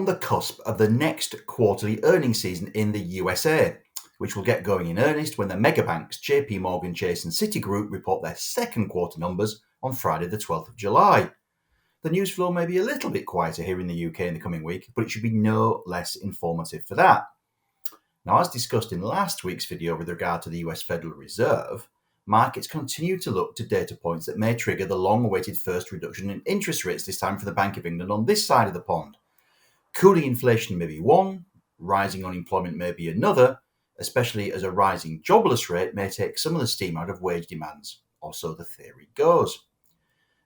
on the cusp of the next quarterly earnings season in the USA, which will get going in earnest when the mega banks JP Morgan Chase and Citigroup report their second quarter numbers on Friday the 12th of July. The news flow may be a little bit quieter here in the UK in the coming week, but it should be no less informative for that. Now, as discussed in last week's video with regard to the US Federal Reserve, markets continue to look to data points that may trigger the long-awaited first reduction in interest rates, this time for the Bank of England on this side of the pond. Cooling inflation may be one, rising unemployment may be another, especially as a rising jobless rate may take some of the steam out of wage demands, or so the theory goes.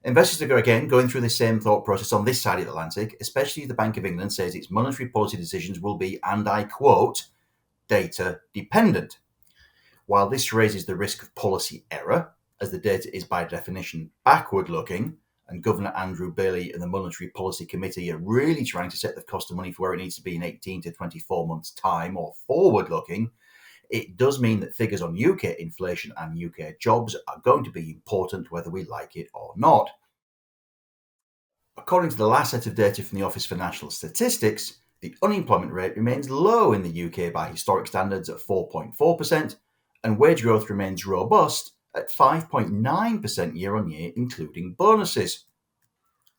Investors are again going through the same thought process on this side of the Atlantic, especially as the Bank of England says its monetary policy decisions will be, and I quote, data dependent. While this raises the risk of policy error, as the data is by definition backward looking, and Governor Andrew Bailey and the Monetary Policy Committee are really trying to set the cost of money for where it needs to be in 18 to 24 months' time, or forward looking, it does mean that figures on UK inflation and UK jobs are going to be important whether we like it or not. According to the last set of data from the Office for National Statistics, the unemployment rate remains low in the UK by historic standards at 4.4%, and wage growth remains robust at 5.9% year on year, including bonuses.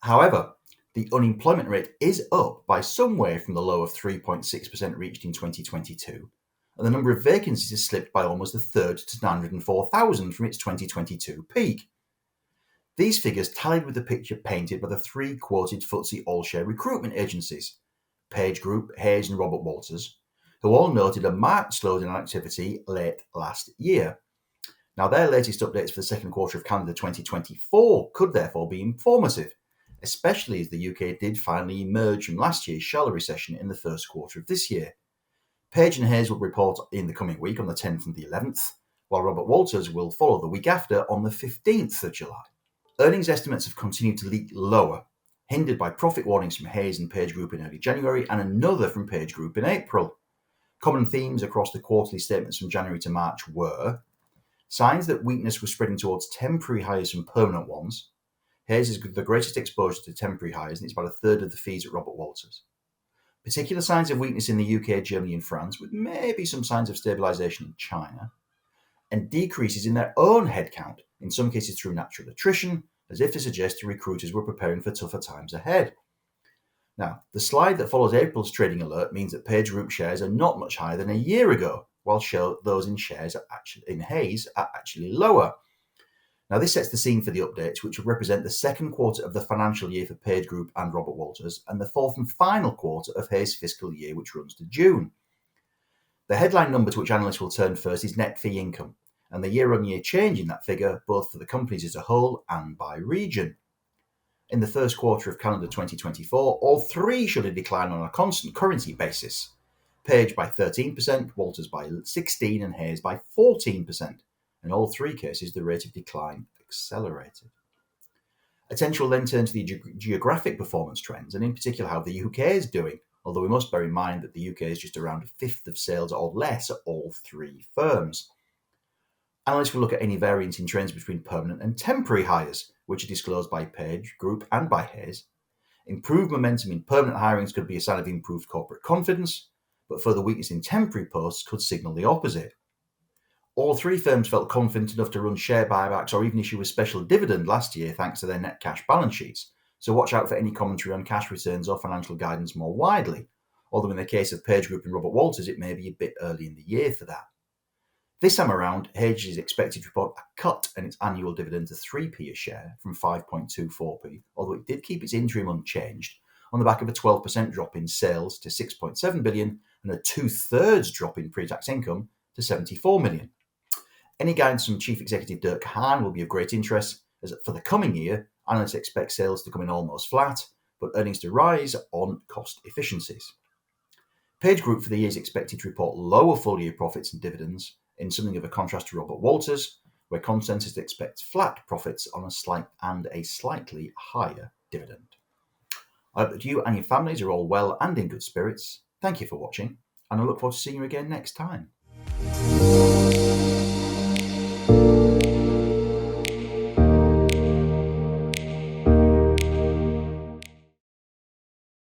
However, the unemployment rate is up by some way from the low of 3.6% reached in 2022, and the number of vacancies has slipped by almost a third to 904,000 from its 2022 peak. These figures tallied with the picture painted by the three quoted FTSE All-Share recruitment agencies, Page Group, Hayes and Robert Walters, who all noted a marked slowdown in activity late last year. Now, their latest updates for the second quarter of calendar 2024 could therefore be informative, especially as the UK did finally emerge from last year's shallow recession in the first quarter of this year. Page and Hayes will report in the coming week on the 10th and the 11th, while Robert Walters will follow the week after on the 15th of July. Earnings estimates have continued to leak lower, hindered by profit warnings from Hayes and Page Group in early January and another from Page Group in April. Common themes across the quarterly statements from January to March were signs that weakness was spreading towards temporary hires from permanent ones. Hayes has the greatest exposure to temporary hires, and it's about a third of the fees at Robert Walters. Particular signs of weakness in the UK, Germany and France, with maybe some signs of stabilisation in China. And decreases in their own headcount, in some cases through natural attrition, as if to suggest the recruiters were preparing for tougher times ahead. Now, the slide that follows April's trading alert means that Page Group shares are not much higher than a year ago, while those in shares in Hayes are actually lower. Now, this sets the scene for the updates, which will represent the second quarter of the financial year for Page Group and Robert Walters, and the fourth and final quarter of Hayes' fiscal year, which runs to June. The headline number to which analysts will turn first is net fee income, and the year-on-year change in that figure, both for the companies as a whole and by region. In the first quarter of calendar 2024, all three showed a decline on a constant currency basis. Page by 13%, Walters by 16%, and Hayes by 14%. In all three cases, the rate of decline accelerated. Attention will then turn to the geographic performance trends, and in particular how the UK is doing, although we must bear in mind that the UK is just around a fifth of sales or less at all three firms. Analysts will look at any variance in trends between permanent and temporary hires, which are disclosed by Page Group and by Hayes. Improved momentum in permanent hirings could be a sign of improved corporate confidence, but further weakness in temporary posts could signal the opposite. All three firms felt confident enough to run share buybacks or even issue a special dividend last year thanks to their net cash balance sheets, so watch out for any commentary on cash returns or financial guidance more widely, although in the case of Page Group and Robert Walters it may be a bit early in the year for that. This time around, Hayes is expected to report a cut in its annual dividend to 3p a share from 5.24p, although it did keep its interim unchanged, on the back of a 12% drop in sales to 6.7 billion and a two-thirds drop in pre-tax income to 74 million. Any guidance from Chief Executive Dirk Hahn will be of great interest, as for the coming year, analysts expect sales to come in almost flat, but earnings to rise on cost efficiencies. Page Group for the year is expected to report lower full-year profits and dividends, in something of a contrast to Robert Walters, where consensus expects flat profits on a slightly higher dividend. I hope that you and your families are all well and in good spirits. Thank you for watching, and I look forward to seeing you again next time.